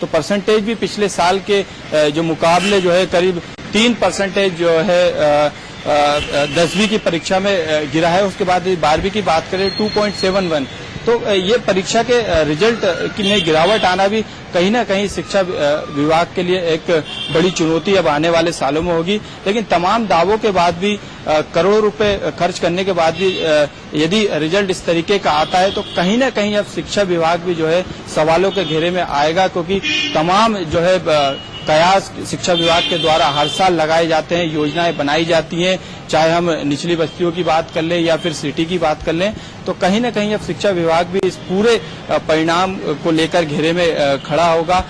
तो परसेंटेज भी पिछले साल के जो मुकाबले जो है करीब 3% जो है 10वीं की परीक्षा में गिरा है। उसके बाद 12वीं की बात करें 2.71। तो ये परीक्षा के रिजल्ट में गिरावट आना भी कहीं ना कहीं शिक्षा विभाग के लिए एक बड़ी चुनौती अब आने वाले सालों में होगी। लेकिन तमाम दावों के बाद भी करोड़ों रुपए खर्च करने के बाद भी यदि रिजल्ट इस तरीके का आता है तो कहीं ना कहीं अब शिक्षा विभाग भी जो है सवालों के घेरे में आएगा, क्योंकि तमाम जो है कयास शिक्षा विभाग के द्वारा हर साल लगाए जाते हैं, योजनाएं बनाई जाती हैं, चाहे हम निचली बस्तियों की बात कर लें या फिर सिटी की बात कर लें। तो कहीं ना कहीं अब शिक्षा विभाग भी इस पूरे परिणाम को लेकर घेरे में खड़ा होगा।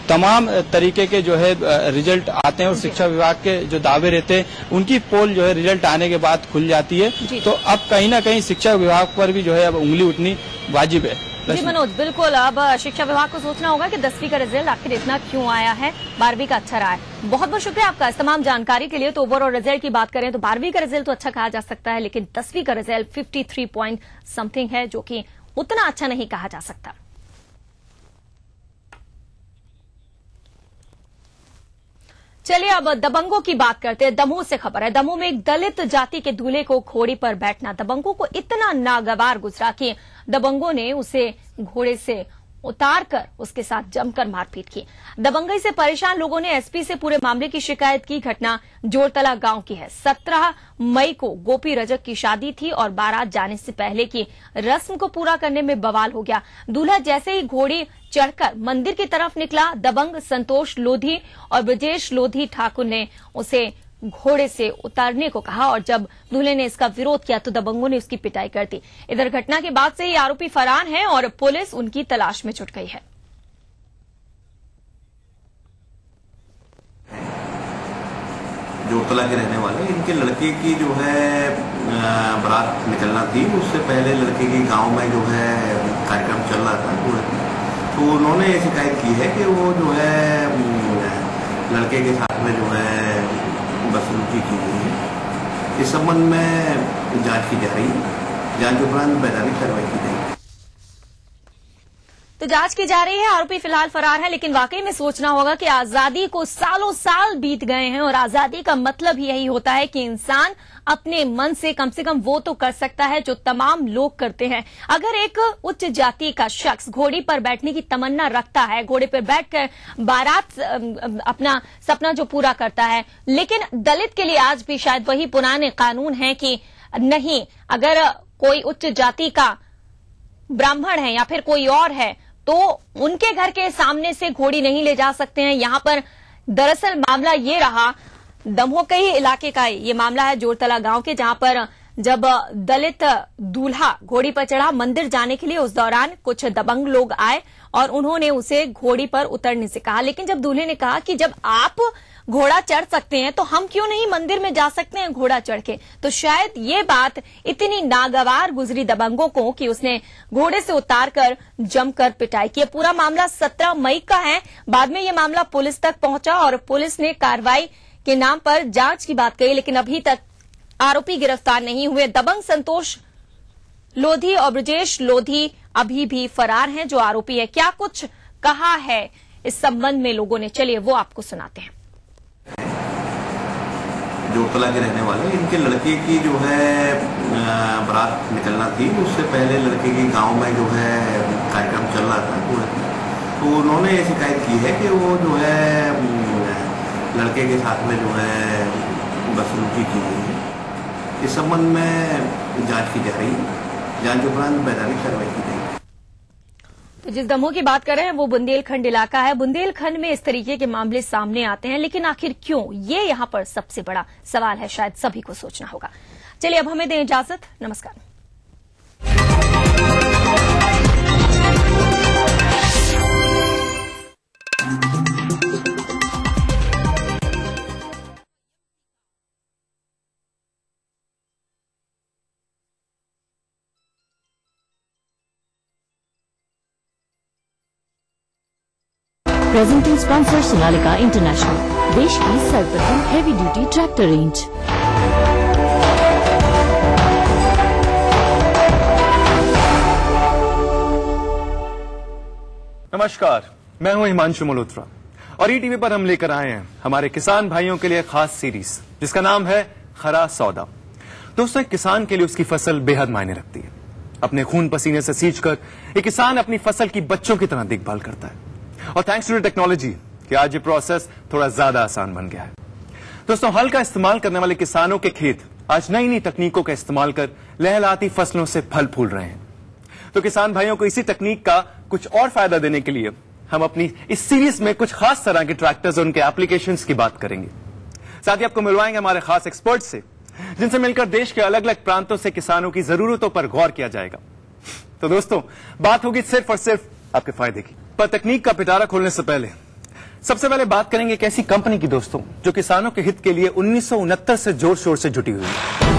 तमाम तरीके के जो है रिजल्ट आते हैं और शिक्षा विभाग के जो दावे रहते हैं उनकी पोल जो है रिजल्ट आने के बाद खुल जाती है। तो अब कहीं ना कहीं शिक्षा विभाग पर भी जो है अब उंगली उठनी वाजिब है। जी मनोज, बिल्कुल। अब शिक्षा विभाग को सोचना होगा कि 10वीं का रिजल्ट आखिर इतना क्यों आया है, 12वीं का अच्छा रहा है। बहुत बहुत शुक्रिया आपका इस तमाम जानकारी के लिए। तो ओवरऑल रिजल्ट की बात करें तो 12वीं का रिजल्ट तो अच्छा कहा जा सकता है, लेकिन 10वीं का रिजल्ट 53 पॉइंट समथिंग है, जो कि उतना अच्छा नहीं कहा जा सकता। चलिए अब दबंगों की बात करते हैं। दमोह से खबर है। दमोह में एक दलित जाति के दूल्हे को घोड़े पर बैठना दबंगों को इतना नागवार गुजरा कि दबंगों ने उसे घोड़े से उतारकर उसके साथ जमकर मारपीट की। दबंगई से परेशान लोगों ने एसपी से पूरे मामले की शिकायत की। घटना जोरतला गांव की है। 17 मई को गोपी रजक की शादी थी और बारात जाने से पहले की रस्म को पूरा करने में बवाल हो गया। दूल्हा जैसे ही घोड़ी चढ़कर मंदिर की तरफ निकला, दबंग संतोष लोधी और ब्रजेश लोधी ठाकुर ने उसे घोड़े से उतारने को कहा और जब दूल्हे ने इसका विरोध किया तो दबंगों ने उसकी पिटाई कर दी। इधर घटना के बाद से ही आरोपी फरार है और पुलिस उनकी तलाश में जुट गई है। जोरतला के रहने वाले इनके लड़के की जो है बारात निकलना थी, उससे पहले लड़के के गांव में जो है कार्यक्रम चल रहा था। तो उन्होंने शिकायत की है कि वो जो है लड़के के साथ में जो है बदसलूकी की गई है। इस संबंध में जांच की जा रही है। जांच के उपरांत वैधानिक कार्रवाई की जाएगी। तो जांच की जा रही है। आरोपी फिलहाल फरार है, लेकिन वाकई में सोचना होगा कि आजादी को सालों साल बीत गए हैं और आजादी का मतलब ही यही होता है कि इंसान अपने मन से कम वो तो कर सकता है जो तमाम लोग करते हैं। अगर एक उच्च जाति का शख्स घोड़ी पर बैठने की तमन्ना रखता है, घोड़े पर बैठकर बारात अपना सपना जो पूरा करता है, लेकिन दलित के लिए आज भी शायद वही पुराने कानून हैं कि नहीं, अगर कोई उच्च जाति का ब्राह्मण है या फिर कोई और है तो उनके घर के सामने से घोड़ी नहीं ले जा सकते हैं। यहां पर दरअसल मामला ये रहा, दमोह के ही इलाके का ये मामला है, जोरतला गांव के, जहां पर जब दलित दूल्हा घोड़ी पर चढ़ा मंदिर जाने के लिए, उस दौरान कुछ दबंग लोग आए और उन्होंने उसे घोड़ी पर उतरने से कहा। लेकिन जब दूल्हे ने कहा कि जब आप घोड़ा चढ़ सकते हैं तो हम क्यों नहीं मंदिर में जा सकते हैं घोड़ा चढ़ के, तो शायद ये बात इतनी नागवार गुजरी दबंगों को कि उसने घोड़े से उतारकर जमकर पिटाई की। पूरा मामला 17 मई का है। बाद में ये मामला पुलिस तक पहुंचा और पुलिस ने कार्रवाई के नाम पर जांच की बात कही, लेकिन अभी तक आरोपी गिरफ्तार नहीं हुए। दबंग संतोष लोधी और ब्रजेश लोधी अभी भी फरार हैं, जो आरोपी है। क्या कुछ कहा है इस संबंध में लोगों ने, चलिए वो आपको सुनाते हैं। जोरतला के रहने वाले इनके लड़के की जो है बारात निकलना थी, उससे पहले लड़के के गांव में जो है कार्यक्रम चल रहा था। तो उन्होंने शिकायत की है कि वो जो है लड़के के साथ में जो है बदसलूकी की गई है। इस संबंध में जांच की जा रही है। जांच के उपरांत वैधानिक कार्रवाई की जाएगी। तो जिस दमोह की बात कर रहे हैं वो बुंदेलखंड इलाका है। बुंदेलखंड में इस तरीके के मामले सामने आते हैं, लेकिन आखिर क्यों, ये यहाँ पर सबसे बड़ा सवाल है, शायद सभी को सोचना होगा। चलिए अब हमें दें इजाजत। नमस्कार। प्रेजेंटिंग स्पॉन्सर सोनालिका इंटरनेशनल, देश की सर्वप्रथम हेवी ड्यूटी ट्रैक्टर रेंज। नमस्कार, मैं हूं हिमांशु मल्होत्रा और ईटीवी पर हम लेकर आए हैं हमारे किसान भाइयों के लिए खास सीरीज जिसका नाम है खरा सौदा। दोस्तों, एक किसान के लिए उसकी फसल बेहद मायने रखती है। अपने खून पसीने से सींचकर एक किसान अपनी फसल की बच्चों की तरह देखभाल करता है और थैंक्स टू टेक्नोलॉजी कि आज ये प्रोसेस थोड़ा ज्यादा आसान बन गया है। दोस्तों, हल का इस्तेमाल करने वाले किसानों के खेत आज नई नई तकनीकों का इस्तेमाल कर लहलहाती फसलों से फल फूल रहे हैं। तो किसान भाइयों को इसी तकनीक का कुछ और फायदा देने के लिए हम अपनी इस सीरीज में कुछ खास तरह के ट्रैक्टर्स और उनके एप्लीकेशंस की बात करेंगे। साथ ही आपको मिलवाएंगे हमारे खास एक्सपर्ट्स से जिनसे मिलकर देश के अलग अलग प्रांतों से किसानों की जरूरतों पर गौर किया जाएगा। तो दोस्तों, बात होगी सिर्फ और सिर्फ आपके फायदे की। पर तकनीक का पिटारा खोलने से पहले सबसे पहले बात करेंगे एक ऐसी कंपनी की दोस्तों जो किसानों के हित के लिए 1969 से जोर शोर से जुटी हुई है।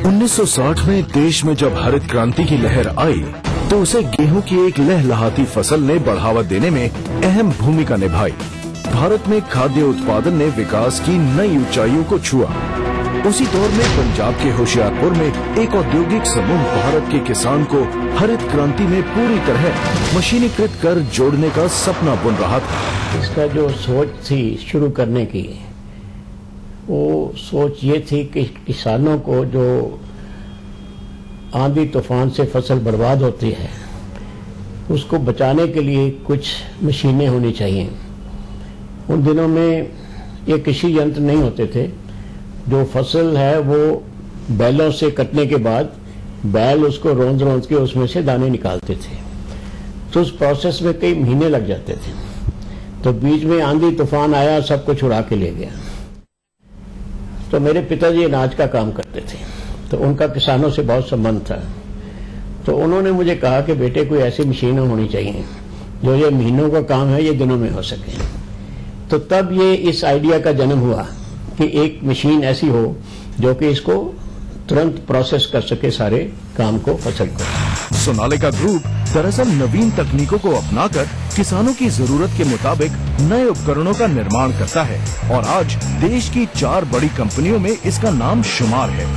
1960 में देश में जब हरित क्रांति की लहर आई तो उसे गेहूं की एक लहलहाती फसल ने बढ़ावा देने में अहम भूमिका निभाई। भारत में खाद्य उत्पादन ने विकास की नई ऊंचाइयों को छुआ। उसी दौर में पंजाब के होशियारपुर में एक औद्योगिक समूह भारत के किसान को हरित क्रांति में पूरी तरह मशीनीकृत कर जोड़ने का सपना बुन रहा था। इसका जो सोच थी शुरू करने की, वो सोच ये थी कि किसानों को जो आंधी तूफान से फसल बर्बाद होती है उसको बचाने के लिए कुछ मशीनें होनी चाहिए। उन दिनों में ये कृषि यंत्र नहीं होते थे। जो फसल है वो बैलों से कटने के बाद बैल उसको रोंद रोंद के उसमें से दाने निकालते थे, तो उस प्रोसेस में कई महीने लग जाते थे। तो बीच में आंधी तूफान आया, सब कुछ उड़ा के ले गया। तो मेरे पिताजी अनाज का काम करते थे, तो उनका किसानों से बहुत संबंध था। तो उन्होंने मुझे कहा कि बेटे कोई ऐसी मशीनें होनी चाहिए जो ये महीनों का काम है ये दिनों में हो सके। तो तब ये इस आइडिया का जन्म हुआ कि एक मशीन ऐसी हो जो कि इसको तुरंत प्रोसेस कर सके सारे काम को, फसल को। सोनालिका ग्रुप दरअसल नवीन तकनीकों को अपनाकर किसानों की जरूरत के मुताबिक नए उपकरणों का निर्माण करता है और आज देश की 4 बड़ी कंपनियों में इसका नाम शुमार है।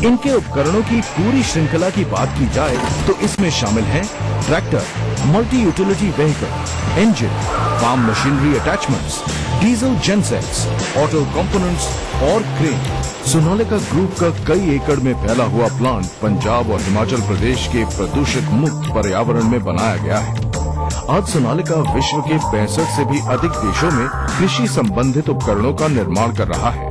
इनके उपकरणों की पूरी श्रृंखला की बात की जाए तो इसमें शामिल हैं tractor, multi utility vehicle, engine, farm machinery attachments, diesel gensets, auto components और क्रेन। सोनालिका ग्रुप का कई एकड़ में फैला हुआ प्लांट पंजाब और हिमाचल प्रदेश के प्रदूषित मुक्त पर्यावरण में बनाया गया है। आज सोनालिका विश्व के 65 से भी अधिक देशों में कृषि संबंधित उपकरणों का निर्माण कर रहा है।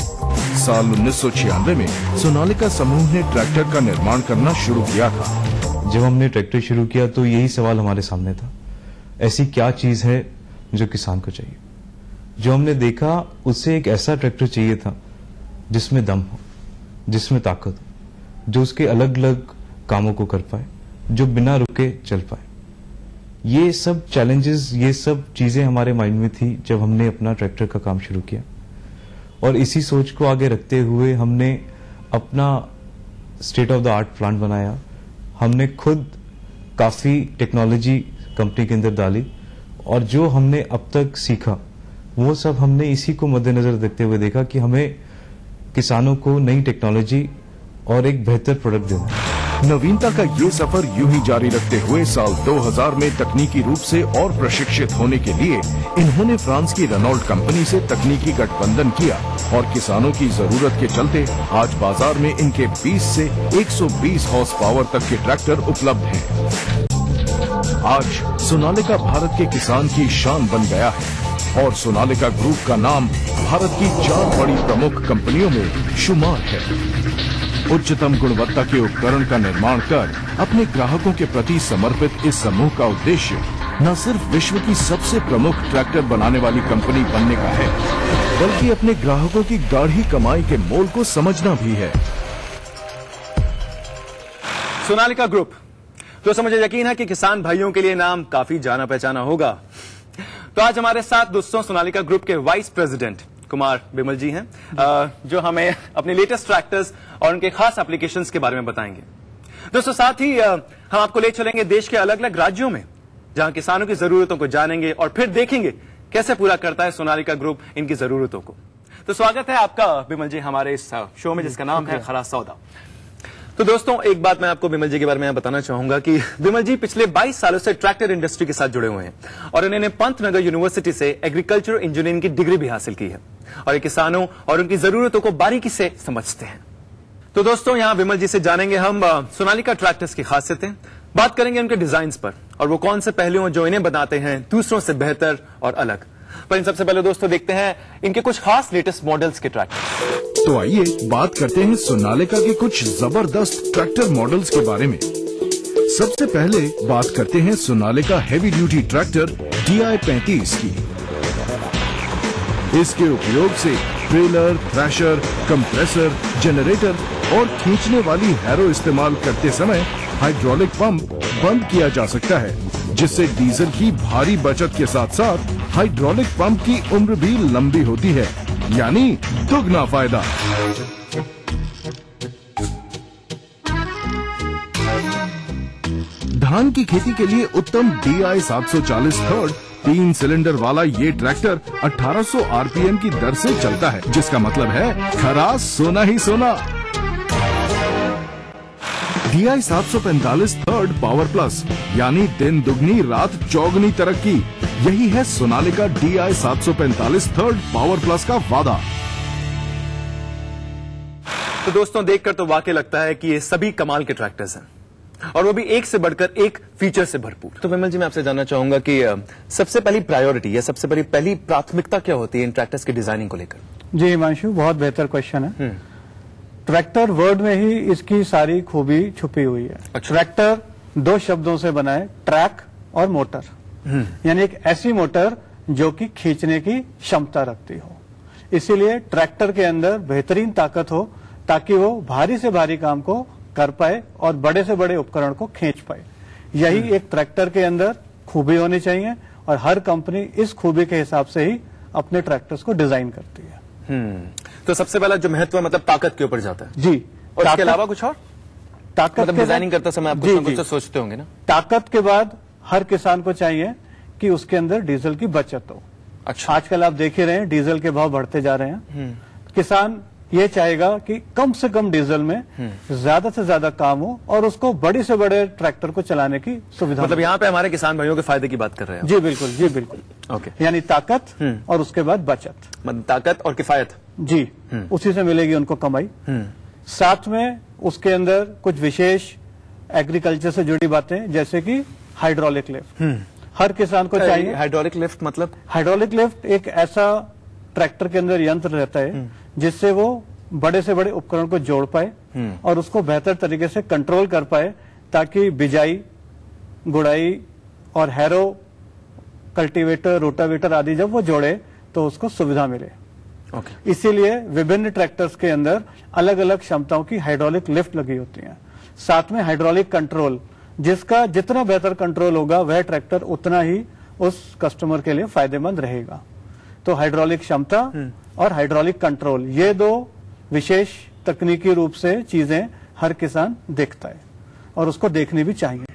साल 1996 में सोनालिका समूह ने ट्रैक्टर का निर्माण करना शुरू किया था। जब हमने ट्रैक्टर शुरू किया तो यही सवाल हमारे सामने था, ऐसी क्या चीज है जो किसान को चाहिए। जो हमने देखा उससे एक ऐसा ट्रैक्टर चाहिए था जिसमें दम हो, जिसमें ताकत हो, जो उसके अलग अलग कामों को कर पाए, जो बिना रुके चल पाए। ये सब चैलेंजेस, ये सब चीजें हमारे माइंड में थी जब हमने अपना ट्रैक्टर का काम शुरू किया। और इसी सोच को आगे रखते हुए हमने अपना state of the art plant बनाया। हमने खुद काफी टेक्नोलॉजी कंपनी के अंदर डाली और जो हमने अब तक सीखा वो सब हमने इसी को मद्देनजर रखते हुए देखा कि हमें किसानों को नई टेक्नोलॉजी और एक बेहतर प्रोडक्ट देना है। नवीनता का ये सफर यूं ही जारी रखते हुए साल 2000 में तकनीकी रूप से और प्रशिक्षित होने के लिए इन्होंने फ्रांस की रेनॉल्ट कंपनी से तकनीकी गठबंधन किया और किसानों की जरूरत के चलते आज बाजार में इनके 20 से 120 हॉर्स पावर तक के ट्रैक्टर उपलब्ध हैं। आज सोनालिका भारत के किसान की शान बन गया है और सोनालिका ग्रुप का नाम भारत की 4 बड़ी प्रमुख कंपनियों में शुमार है। उच्चतम गुणवत्ता के उपकरण का निर्माण कर अपने ग्राहकों के प्रति समर्पित इस समूह का उद्देश्य न सिर्फ विश्व की सबसे प्रमुख ट्रैक्टर बनाने वाली कंपनी बनने का है, बल्कि अपने ग्राहकों की गाढ़ी कमाई के मोल को समझना भी है। सोनालिका ग्रुप, तो मुझे यकीन है कि किसान भाइयों के लिए नाम काफी जाना पहचाना होगा। तो आज हमारे साथ दोस्तों सोनालिका ग्रुप के वाइस प्रेसिडेंट कुमार बिमल जी हैं, जो हमें अपने लेटेस्ट ट्रैक्टर्स और उनके खास एप्लीकेशंस के बारे में बताएंगे। दोस्तों, साथ ही हम आपको ले चलेंगे देश के अलग अलग राज्यों में जहां किसानों की जरूरतों को जानेंगे और फिर देखेंगे कैसे पूरा करता है सोनालिका ग्रुप इनकी जरूरतों को। तो स्वागत है आपका बिमल जी हमारे इस शो में जिसका नाम है खरा सौदा। तो दोस्तों एक बात मैं आपको विमल जी के बारे में बताना चाहूंगा कि विमल जी पिछले 22 सालों से ट्रैक्टर इंडस्ट्री के साथ जुड़े हुए हैं और इन्होंने पंतनगर यूनिवर्सिटी से एग्रीकल्चर इंजीनियरिंग की डिग्री भी हासिल की है और ये किसानों और उनकी जरूरतों को बारीकी से समझते हैं। तो दोस्तों यहाँ विमल जी से जानेंगे हम सोनालिका ट्रैक्टर्स की खासियतें, बात करेंगे उनके डिजाइन पर और वो कौन से पहलू जो इन्हें बनाते हैं दूसरों से बेहतर और अलग। पर इन सबसे पहले दोस्तों देखते हैं इनके कुछ खास लेटेस्ट मॉडल्स के ट्रैक्टर। तो आइए बात करते हैं सोनालिका के कुछ जबरदस्त ट्रैक्टर मॉडल्स के बारे में। सबसे पहले बात करते हैं Sonalika heavy duty tractor DI 35 की। इसके उपयोग से ट्रेलर, थ्रैशर, कंप्रेसर, जनरेटर और खींचने वाली हैरो इस्तेमाल करते समय हाइड्रोलिक पंप बंद किया जा सकता है, जिससे डीजल की भारी बचत के साथ साथ हाइड्रोलिक पंप की उम्र भी लंबी होती है, यानी दुगना फायदा। धान की खेती के लिए उत्तम DI 740 थर्ड 3 सिलेंडर वाला ये ट्रैक्टर 1800 RPM की दर से चलता है, जिसका मतलब है खरा सोना ही सोना। DI 745 थर्ड पावर प्लस, यानी दिन दुगनी रात चौगनी तरक्की, यही है Sonalika DI 745 third power plus का वादा। तो दोस्तों देखकर तो वाकई लगता है कि ये सभी कमाल के ट्रैक्टर्स हैं और वो भी एक से बढ़कर एक फीचर से भरपूर। तो विमल जी मैं आपसे जानना चाहूंगा कि सबसे पहली प्रायोरिटी या सबसे पहली प्राथमिकता क्या होती है इन ट्रैक्टर्स की डिजाइनिंग को लेकर? जी हिमांशु, बहुत बेहतर क्वेश्चन है। ट्रैक्टर वर्ड में ही इसकी सारी खूबी छुपी हुई है। अच्छा। ट्रैक्टर 2 शब्दों से बना है, ट्रैक और मोटर, यानी एक ऐसी मोटर जो कि खींचने की क्षमता रखती हो। इसीलिए ट्रैक्टर के अंदर बेहतरीन ताकत हो ताकि वो भारी से भारी काम को कर पाए और बड़े से बड़े उपकरण को खींच पाए। यही एक ट्रैक्टर के अंदर खूबी होनी चाहिए और हर कंपनी इस खूबी के हिसाब से ही अपने ट्रैक्टर्स को डिजाइन करती है। तो सबसे पहला जो महत्व है मतलब ताकत के ऊपर जाता है जी। और इसके अलावा कुछ और ताकत मतलब डिजाइनिंग करते समय आप कुछ ना कुछ तो सोचते होंगे ना? ताकत के बाद हर किसान को चाहिए कि उसके अंदर डीजल की बचत हो। अच्छा। आजकल आप देख ही रहे हैं डीजल के भाव बढ़ते जा रहे हैं। किसान ये चाहेगा कि कम से कम डीजल में ज्यादा से ज्यादा काम हो और उसको बड़े से बड़े ट्रैक्टर को चलाने की सुविधा। मतलब यहाँ पे हमारे किसान भाइयों के फायदे की बात कर रहे हैं? जी बिल्कुल, जी बिल्कुल। ओके। यानी ताकत और उसके बाद बचत, मतलब ताकत और किफायत। जी, उसी से मिलेगी उनको कमाई। साथ में उसके अंदर कुछ विशेष एग्रीकल्चर से जुड़ी बातें, जैसे कि हाइड्रोलिक लिफ्ट हर किसान को चाहिए। हाइड्रोलिक लिफ्ट मतलब? हाइड्रोलिक लिफ्ट एक ऐसा ट्रैक्टर के अंदर यंत्र रहता है जिससे वो बड़े से बड़े उपकरण को जोड़ पाए और उसको बेहतर तरीके से कंट्रोल कर पाए, ताकि बिजाई, गुड़ाई और हैरो, कल्टीवेटर, रोटावेटर आदि जब वो जोड़े तो उसको सुविधा मिले। इसीलिए विभिन्न ट्रैक्टर्स के अंदर अलग अलग क्षमताओं की हाइड्रोलिक लिफ्ट लगी होती है। साथ में हाइड्रोलिक कंट्रोल, जिसका जितना बेहतर कंट्रोल होगा वह ट्रैक्टर उतना ही उस कस्टमर के लिए फायदेमंद रहेगा। तो हाइड्रोलिक क्षमता और हाइड्रोलिक कंट्रोल, ये 2 विशेष तकनीकी रूप से चीजें हर किसान देखता है और उसको देखनी भी चाहिए।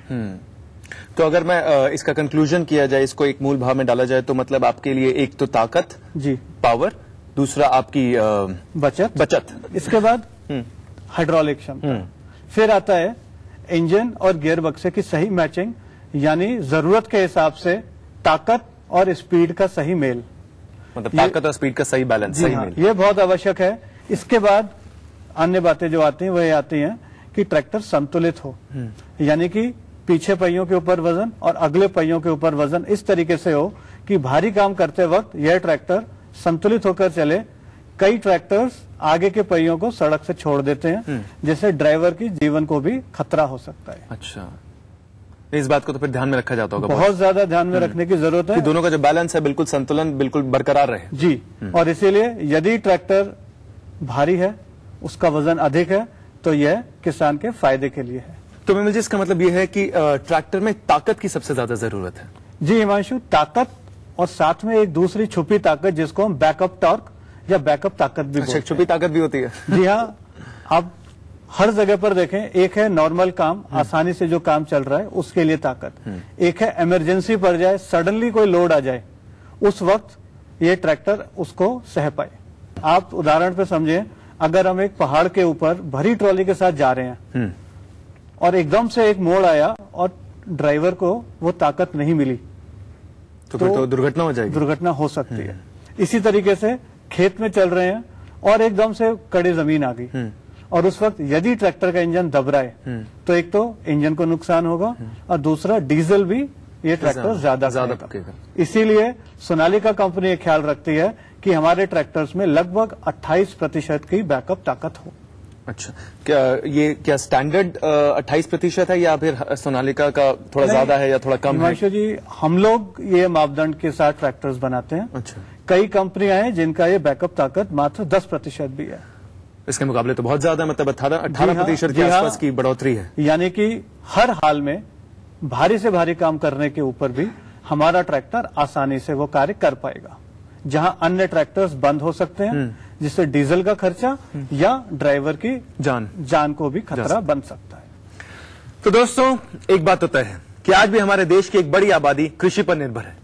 तो अगर मैं इसका कंक्लूजन किया जाए, इसको एक मूल भाव में डाला जाए, तो मतलब आपके लिए एक तो ताकत, जी, पावर, दूसरा आपकी बचत, इसके बाद हाइड्रोलिक क्षमता, फिर आता है इंजन और गियर बक्से की सही मैचिंग, यानी जरूरत के हिसाब से ताकत और स्पीड का सही मेल, मतलब ताकत और स्पीड का सही बैलेंस, सही मेल, ये बहुत आवश्यक है। इसके बाद अन्य बातें जो आती हैं वह आती हैं कि ट्रैक्टर संतुलित हो, यानी कि पीछे पहियों के ऊपर वजन और अगले पहियों के ऊपर वजन इस तरीके से हो कि भारी काम करते वक्त यह ट्रैक्टर संतुलित होकर चले। कई ट्रैक्टर्स आगे के पहियों को सड़क से छोड़ देते हैं, जिससे ड्राइवर की जीवन को भी खतरा हो सकता है। अच्छा, इस बात को तो फिर ध्यान में रखा जाता होगा? बहुत ज्यादा ध्यान में रखने की जरूरत है कि दोनों का जो बैलेंस है बिल्कुल संतुलन बिल्कुल बरकरार रहे। जी, और इसीलिए यदि ट्रैक्टर भारी है, उसका वजन अधिक है, तो यह किसान के फायदे के लिए है। तो विमल जी इसका मतलब यह है कि ट्रैक्टर में ताकत की सबसे ज्यादा जरूरत है? जी हिमांशु, ताकत और साथ में एक दूसरी छुपी ताकत जिसको हम बैकअप टॉर्क या बैकअप ताकत भी बोलते हैं। छुपी ताकत भी होती है? जी हाँ, आप हर जगह पर देखें, एक है नॉर्मल काम, आसानी से जो काम चल रहा है उसके लिए ताकत, एक है इमरजेंसी पड़ जाए, सडनली कोई लोड आ जाए, उस वक्त ये ट्रैक्टर उसको सह पाए। आप उदाहरण पे समझें, अगर हम एक पहाड़ के ऊपर भरी ट्रॉली के साथ जा रहे हैं और एकदम से एक मोड़ आया और ड्राइवर को वो ताकत नहीं मिली तो फिर तो दुर्घटना हो जाएगी। दुर्घटना हो सकती है। इसी तरीके से खेत में चल रहे हैं और एकदम से कड़ी जमीन आ गई और उस वक्त यदि ट्रैक्टर का इंजन दबराए तो एक तो इंजन को नुकसान होगा और दूसरा डीजल भी ये ट्रैक्टर ज्यादा पकेगा। इसीलिए सोनालिका कंपनी एक ख्याल रखती है कि हमारे ट्रैक्टर्स में लगभग 28% की बैकअप ताकत हो। अच्छा, क्या स्टैंडर्ड 28% है या फिर सोनालिका का थोड़ा ज्यादा है या थोड़ा कम है? हिमांशु जी, हम लोग ये मापदंड के साथ ट्रैक्टर्स बनाते हैं। अच्छा, कई कंपनियां हैं जिनका ये बैकअप ताकत मात्र 10% भी है। इसके मुकाबले तो बहुत ज्यादा, मतलब 18% के आसपास की बढ़ोतरी है। यानी कि हर हाल में भारी से भारी काम करने के ऊपर भी हमारा ट्रैक्टर आसानी से वो कार्य कर पाएगा, जहां अन्य ट्रैक्टर्स बंद हो सकते हैं जिससे डीजल का खर्चा या ड्राइवर की जान को भी खतरा बन सकता है। तो दोस्तों, एक बात तो तय है कि आज भी हमारे देश की एक बड़ी आबादी कृषि पर निर्भर है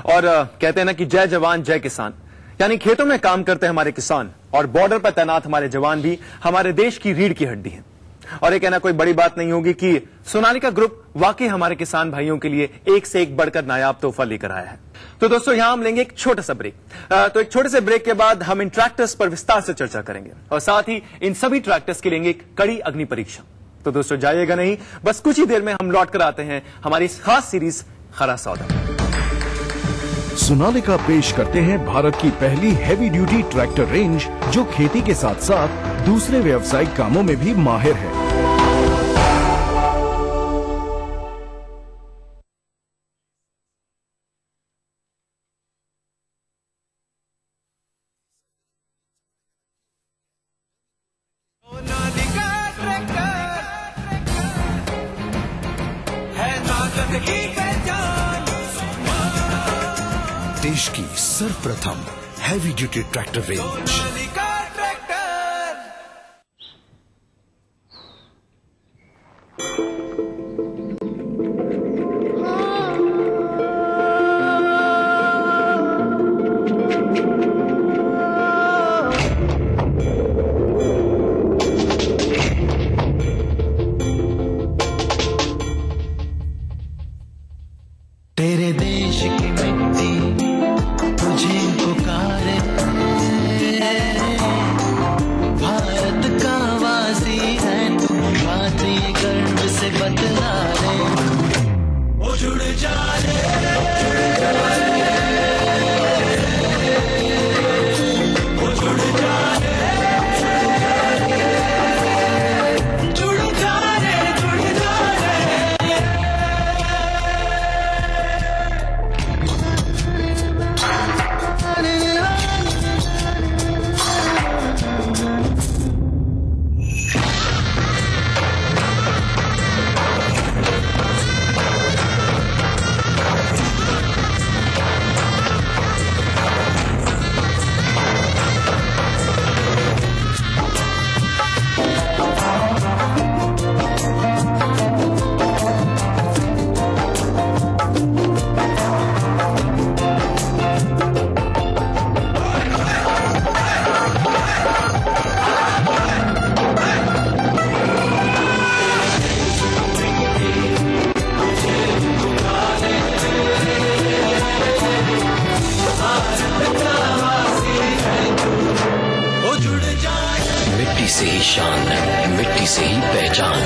और कहते हैं ना कि जय जवान जय किसान, यानी खेतों में काम करते हमारे किसान और बॉर्डर पर तैनात हमारे जवान भी हमारे देश की रीढ़ की हड्डी है। और ये कहना कोई बड़ी बात नहीं होगी कि सोनालिका ग्रुप वाकई हमारे किसान भाइयों के लिए एक से एक बढ़कर नायाब तोहफा लेकर आया है। तो दोस्तों, यहां हम लेंगे एक छोटा सा ब्रेक। तो एक छोटे से ब्रेक के बाद हम इन ट्रैक्टर्स पर विस्तार से चर्चा करेंगे और साथ ही इन सभी ट्रैक्टर्स के लेंगे एक कड़ी अग्नि परीक्षा। तो दोस्तों, जाइएगा नहीं, बस कुछ ही देर में हम लौट कर आते हैं हमारी इस खास सीरीज खरा सौदा। सोनालिका पेश करते हैं भारत की पहली हैवी ड्यूटी ट्रैक्टर रेंज जो खेती के साथ साथ दूसरे व्यावसायिक कामों में भी माहिर है। देश की सर्वप्रथम हैवी ड्यूटी ट्रैक्टर रेंज। तेरे देश की मिट्टी तुझे पुकारे, भारत का वासी है तू, बात ये गर्व से बतला रे, ओ जुड़ जा रे, ओ जुड़ जा रे, जुड़ जा रे, जुड़ जा रे। मिट्टी से ही शान, मिट्टी से ही पहचान।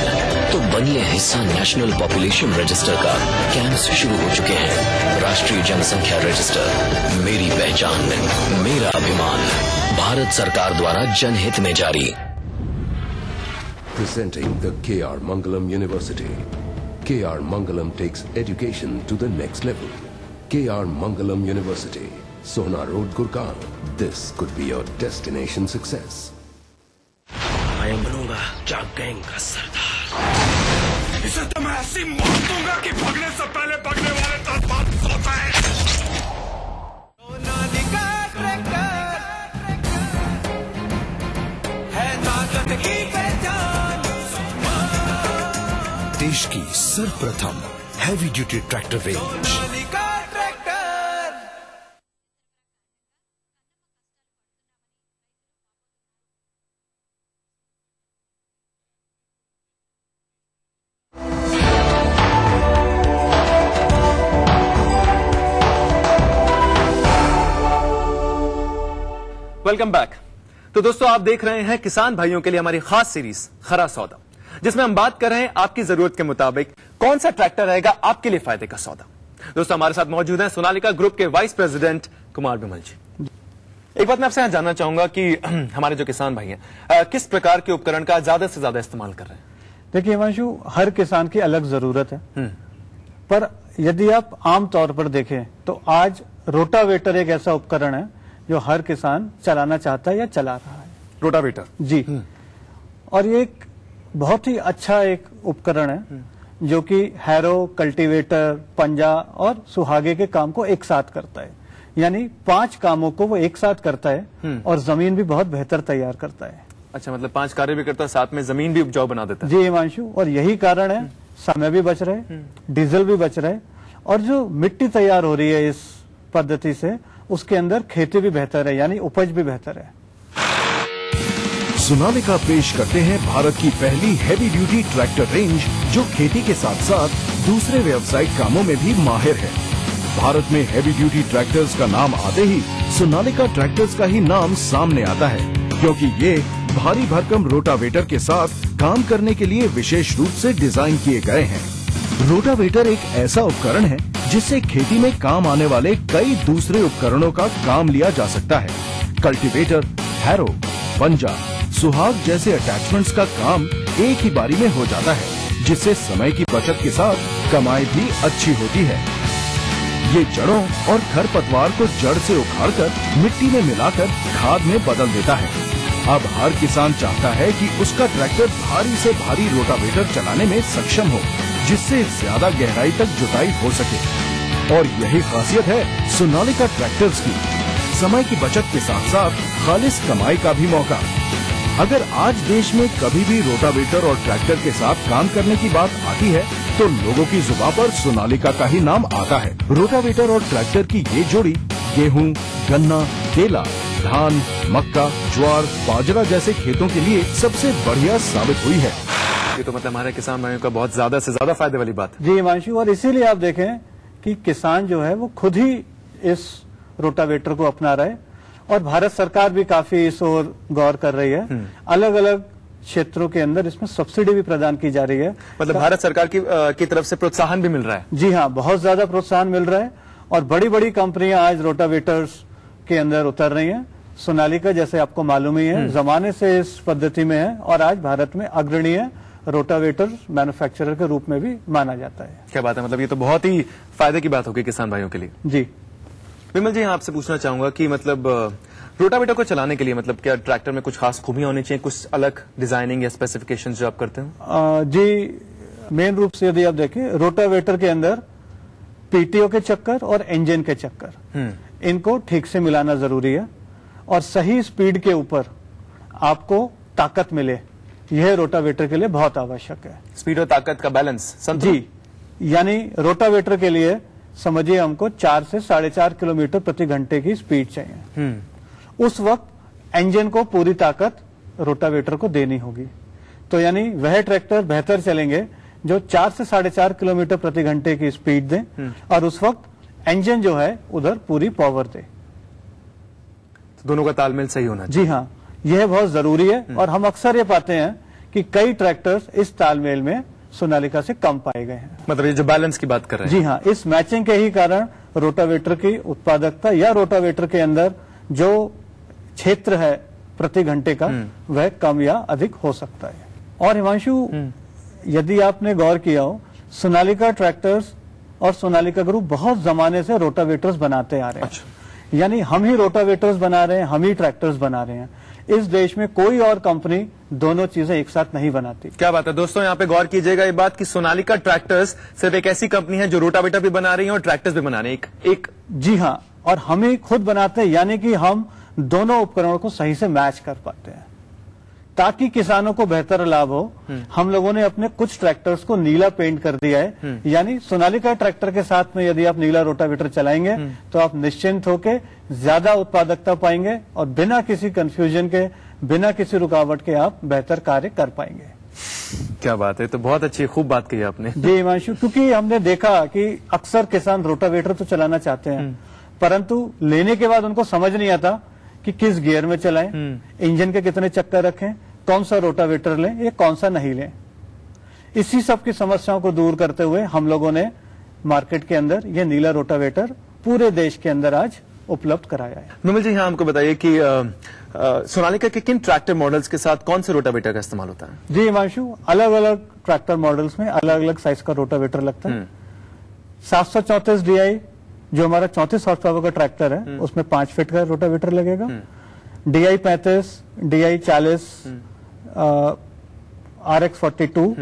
तो बनिए हिस्सा नेशनल पॉपुलेशन रजिस्टर का। कैंप्स शुरू हो चुके हैं। राष्ट्रीय जनसंख्या रजिस्टर, मेरी पहचान, मेरा अभिमान, भारत सरकार द्वारा जनहित में जारी। Presenting the K.R. Mangalam University. K.R. Mangalam takes education to the next level. K.R. Mangalam University, Sohna Road, Gurgaon. This could be your destination success. मैं बनूंगा जाग गैंग का सरदार। इसे तो मैं ऐसी मार दूंगा कि भगने से पहले भगने वाले 10 बार सोता है। सोनालिका ट्रैक्टर है ताकत की पहचान। देश की सर्वप्रथम heavy duty tractor range. Sonalika tractor. Welcome back. तो दोस्तों, आप देख रहे हैं किसान भाइयों के लिए हमारी खास सीरीज खरा सौदा, जिसमें हम बात कर रहे हैं आपकी जरूरत के मुताबिक कौन सा ट्रैक्टर रहेगा आपके लिए फायदे का सौदा। दोस्तों, हमारे साथ मौजूद हैं सोनालिका ग्रुप के वाइस प्रेसिडेंट कुमार विमल जी। एक बात मैं आपसे यहाँ जानना चाहूंगा कि हमारे जो किसान भाई हैं किस प्रकार के उपकरण का ज्यादा से ज्यादा इस्तेमाल कर रहे हैं? देखिए हिमांशु, हर किसान की अलग जरूरत है, पर यदि आप आम तौर पर देखें तो आज रोटावेटर एक ऐसा उपकरण है जो हर किसान चलाना चाहता है या चला रहा है। रोटावेटर जी, और ये एक बहुत ही अच्छा एक उपकरण है जो कि हैरो, कल्टीवेटर, पंजा और सुहागे के काम को एक साथ करता है। यानी 5 कामों को वो एक साथ करता है और जमीन भी बहुत बेहतर तैयार करता है। अच्छा, मतलब 5 कार्य भी करता है, साथ में जमीन भी उपजाऊ बना देता है। जी हिमांशु, और यही कारण है समय भी बच रहे, डीजल भी बच रहे, और जो मिट्टी तैयार हो रही है इस पद्धति से उसके अंदर खेती भी बेहतर है, यानी उपज भी बेहतर है। सोनालिका पेश करते हैं भारत की पहली हैवी ड्यूटी ट्रैक्टर रेंज जो खेती के साथ साथ दूसरे व्यावसायिक कामों में भी माहिर है। भारत में हैवी ड्यूटी ट्रैक्टर्स का नाम आते ही सोनालिका ट्रैक्टर्स का ही नाम सामने आता है, क्योंकि ये भारी भरकम रोटावेटर के साथ काम करने के लिए विशेष रूप से डिजाइन किए गए हैं। रोटावेटर एक ऐसा उपकरण है जिससे खेती में काम आने वाले कई दूसरे उपकरणों का काम लिया जा सकता है। कल्टीवेटर, हैरो, पंजा, सुहाग जैसे अटैचमेंट्स का काम एक ही बारी में हो जाता है, जिससे समय की बचत के साथ कमाई भी अच्छी होती है। ये जड़ों और खरपतवार को जड़ से उखाड़कर मिट्टी में मिलाकर खाद में बदल देता है। अब हर किसान चाहता है कि उसका ट्रैक्टर भारी से भारी रोटावेटर चलाने में सक्षम हो, जिससे ज्यादा गहराई तक जुताई हो सके। और यही खासियत है सोनालिका ट्रैक्टर्स की, समय की बचत के साथ साथ खालिस कमाई का भी मौका। अगर आज देश में कभी भी रोटावेटर और ट्रैक्टर के साथ काम करने की बात आती है तो लोगों की जुबान पर सोनालिका का ही नाम आता है। रोटावेटर और ट्रैक्टर की ये जोड़ी गेहूं, गन्ना, केला, धान, मक्का, ज्वार, बाजरा जैसे खेतों के लिए सबसे बढ़िया साबित हुई है। ये तो मतलब हमारे किसान भाइयों का बहुत ज्यादा से ज्यादा फायदे वाली बात है। जी हिमांशु, और इसीलिए आप देखें कि किसान जो है वो खुद ही इस रोटावेटर को अपना रहे, और भारत सरकार भी काफी इस ओर गौर कर रही है। अलग अलग क्षेत्रों के अंदर इसमें सब्सिडी भी प्रदान की जा रही है। मतलब भारत सरकार की तरफ से प्रोत्साहन भी मिल रहा है। जी हाँ, बहुत ज्यादा प्रोत्साहन मिल रहा है, और बड़ी बड़ी कंपनियां आज रोटावेटर्स के अंदर उतर रही हैं। सोनालिका जैसे आपको मालूम ही है जमाने से इस पद्धति में है, और आज भारत में अग्रणी है, रोटावेटर मैन्युफैक्चरर के रूप में भी माना जाता है। क्या बात है, मतलब ये तो बहुत ही फायदे की बात होगी किसान भाइयों के लिए। जी विमल जी, आपसे पूछना चाहूंगा कि मतलब रोटावेटर को चलाने के लिए मतलब क्या ट्रैक्टर में कुछ खास खूबियां होनी चाहिए, कुछ अलग डिजाइनिंग या स्पेसिफिकेशंस जो आप करते हैं? जी, मेन रूप से यदि आप देखें रोटावेटर के अंदर पीटीओ के चक्कर और इंजन के चक्कर, इनको ठीक से मिलाना जरूरी है, और सही स्पीड के ऊपर आपको ताकत मिले, यह रोटावेटर के लिए बहुत आवश्यक है। स्पीड और ताकत का बैलेंस जी, यानी रोटावेटर के लिए समझिए हमको 4 से 4.5 किलोमीटर प्रति घंटे की स्पीड चाहिए। उस वक्त इंजन को पूरी ताकत रोटावेटर को देनी होगी, तो यानी वह ट्रैक्टर बेहतर चलेंगे जो 4 से 4.5 किलोमीटर प्रति घंटे की स्पीड दे, और उस वक्त इंजन जो है उधर पूरी पावर दे। तो दोनों का तालमेल सही होना चाहिए। जी हाँ, यह बहुत जरूरी है, और हम अक्सर ये पाते हैं कि कई ट्रैक्टर्स इस तालमेल में सोनालिका से कम पाए गए हैं। मतलब ये जो बैलेंस की बात कर रहे हैं। जी हाँ, इस मैचिंग के ही कारण रोटावेटर की उत्पादकता या रोटावेटर के अंदर जो क्षेत्र है प्रति घंटे का वह कम या अधिक हो सकता है। और हिमांशु, यदि आपने गौर किया हो, सोनालिका ट्रैक्टर्स और सोनालिका ग्रुप बहुत जमाने से रोटावेटर्स बनाते आ रहे हैं। अच्छा। यानी हम ही रोटावेटर्स बना रहे हैं, हम ही ट्रैक्टर्स बना रहे हैं। इस देश में कोई और कंपनी दोनों चीजें एक साथ नहीं बनाती। क्या बात है दोस्तों, यहाँ पे गौर कीजिएगा ये बात कि सोनालिका ट्रैक्टर्स सिर्फ एक ऐसी कंपनी है जो रोटावेटर भी बना रही है और ट्रैक्टर्स भी बना रही है। एक जी हाँ, और हम ही खुद बनाते हैं, यानी कि हम दोनों उपकरणों को सही से मैच कर पाते हैं ताकि किसानों को बेहतर लाभ हो। हम लोगों ने अपने कुछ ट्रैक्टर्स को नीला पेंट कर दिया है, यानी सोनालिका ट्रैक्टर के साथ में यदि आप नीला रोटावेटर चलाएंगे तो आप निश्चिंत होकर ज्यादा उत्पादकता पाएंगे, और बिना किसी कंफ्यूजन के, बिना किसी रुकावट के आप बेहतर कार्य कर पाएंगे। क्या बात है, तो बहुत अच्छी खूब बात कही आपने। जी हिमांशु, क्योंकि हमने देखा कि अक्सर किसान रोटावेटर तो चलाना चाहते हैं, परंतु लेने के बाद उनको समझ नहीं आता कि किस गियर में चलाएं, इंजन के कितने चक्कर रखें, कौन सा रोटावेटर लें या कौन सा नहीं लें। इसी सब की समस्याओं को दूर करते हुए हम लोगों ने मार्केट के अंदर ये नीला रोटावेटर पूरे देश के अंदर आज उपलब्ध कराया है। विमल जी, यहाँ हमको बताइए कि सोनालिका के किन ट्रैक्टर मॉडल्स के साथ कौन से रोटावेटर का इस्तेमाल होता है? जी हिमांशु, अलग अलग ट्रैक्टर मॉडल्स में अलग अलग साइज का रोटावेटर लगता है। 734 DI जो हमारा 34 हॉर्स पावर का ट्रैक्टर है उसमें 5 फीट का रोटावेटर लगेगा। DI 35, DI 40, RX 42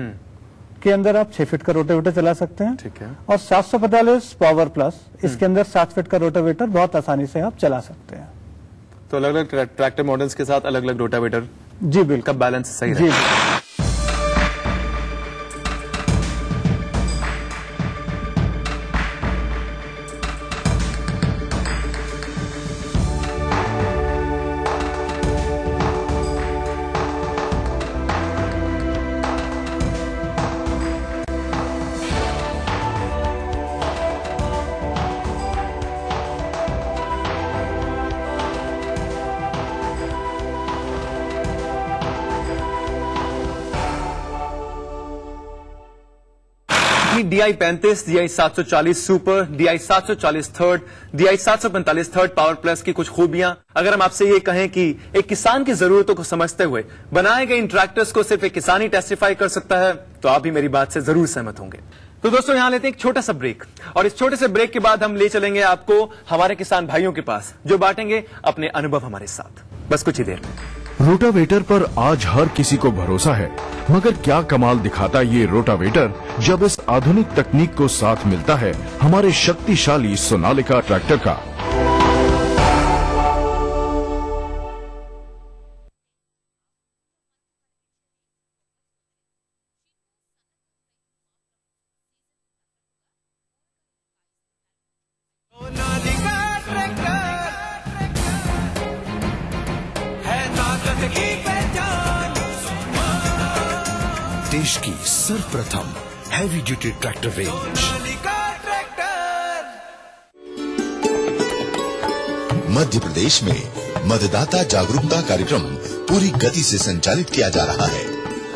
के अंदर आप 6 फीट का रोटावेटर चला सकते हैं। ठीक है। और 745 पावर प्लस इसके अंदर 7 फीट का रोटावेटर बहुत आसानी से आप चला सकते हैं। तो अलग अलग ट्रैक्टर मॉडल्स के साथ अलग अलग रोटावेटर जी बिल्कुल, का बैलेंस सही जी है। DI 35, DI 740 super, DI 740 third, DI 745 third power plus की कुछ खूबियां अगर हम आपसे ये कहें कि एक किसान की जरूरतों को समझते हुए बनाए गए इन ट्रैक्टर्स को सिर्फ एक किसान ही टेस्टिफाई कर सकता है, तो आप भी मेरी बात से जरूर सहमत होंगे। तो दोस्तों यहां लेते हैं एक छोटा सा ब्रेक, और इस छोटे से ब्रेक के बाद हम ले चलेंगे आपको हमारे किसान भाइयों के पास जो बांटेंगे अपने अनुभव हमारे साथ, बस कुछ ही देर में। रोटावेटर पर आज हर किसी को भरोसा है, मगर क्या कमाल दिखाता ये रोटावेटर जब इस आधुनिक तकनीक को साथ मिलता है हमारे शक्तिशाली सोनालिका ट्रैक्टर का। देश की सर्वप्रथम heavy duty tractor range. Madhya Pradesh में मतदाता जागरूकता कार्यक्रम पूरी गति से संचालित किया जा रहा है।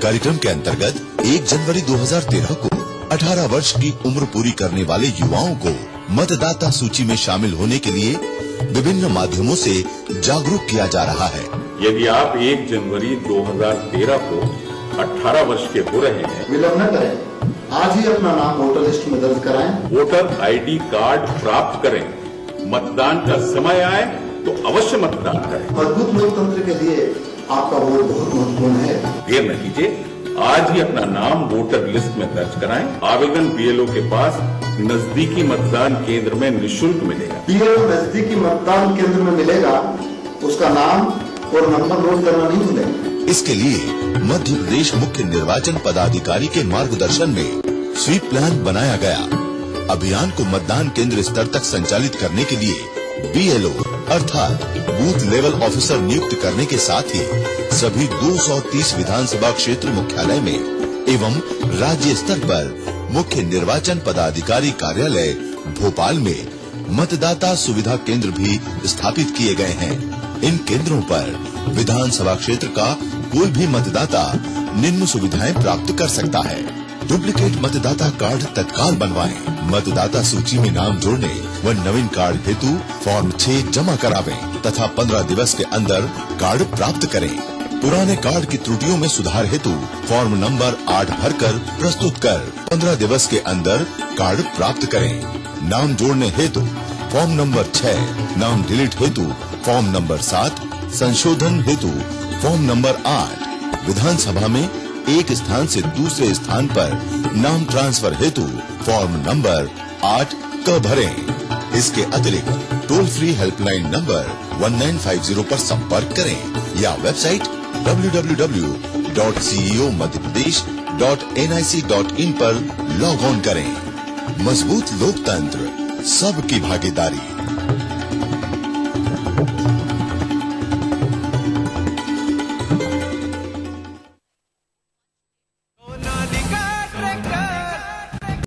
कार्यक्रम के अंतर्गत 1 जनवरी 2013 को 18 वर्ष की उम्र पूरी करने वाले युवाओं को मतदाता सूची में शामिल होने के लिए विभिन्न माध्यमों से जागरूक किया जा रहा है। यदि आप 1 जनवरी 2013 को 18 वर्ष के हो रहे हैं, विलंब न करें, आज ही अपना नाम वोटर लिस्ट में दर्ज कराएं। वोटर ID कार्ड प्राप्त करें। मतदान का समय आए तो अवश्य मतदान करें। मजबूत लोकतंत्र के लिए आपका वोट बहुत महत्वपूर्ण है। देर न कीजिए, आज ही अपना नाम वोटर लिस्ट में दर्ज कराएं। आवेदन BLO के पास नजदीकी मतदान केंद्र में निःशुल्क मिलेगा। BLO नजदीकी मतदान केंद्र में मिलेगा, उसका नाम और नंबर नोट करना नहीं भूलें। इसके लिए मध्य प्रदेश मुख्य निर्वाचन पदाधिकारी के मार्गदर्शन में स्वीप प्लान बनाया गया। अभियान को मतदान केंद्र स्तर तक संचालित करने के लिए BLO अर्थात बूथ लेवल ऑफिसर नियुक्त करने के साथ ही सभी 230 विधानसभा क्षेत्र मुख्यालय में एवं राज्य स्तर पर मुख्य निर्वाचन पदाधिकारी कार्यालय भोपाल में मतदाता सुविधा केंद्र भी स्थापित किए गए हैं। इन केंद्रों पर विधानसभा क्षेत्र का कोई भी मतदाता निम्न सुविधाएं प्राप्त कर सकता है। डुप्लीकेट मतदाता कार्ड तत्काल बनवाएं। मतदाता सूची में नाम जोड़ने व नवीन कार्ड हेतु फॉर्म 6 जमा करावें तथा 15 दिवस के अंदर कार्ड प्राप्त करें। पुराने कार्ड की त्रुटियों में सुधार हेतु फॉर्म नंबर 8 भरकर प्रस्तुत कर 15 दिवस के अंदर कार्ड प्राप्त करें। नाम जोड़ने हेतु फॉर्म नंबर 6, नाम डिलीट हेतु फॉर्म नंबर 7, संशोधन हेतु फॉर्म नंबर 8, विधानसभा में एक स्थान से दूसरे स्थान पर नाम ट्रांसफर हेतु फॉर्म नंबर 8 क भरें। इसके अतिरिक्त टोल फ्री हेल्पलाइन नंबर 1950 पर संपर्क करें या वेबसाइट www.ceomadhyapradesh.nic.in पर लॉग ऑन करें। मजबूत लोकतंत्र, सबकी भागीदारी।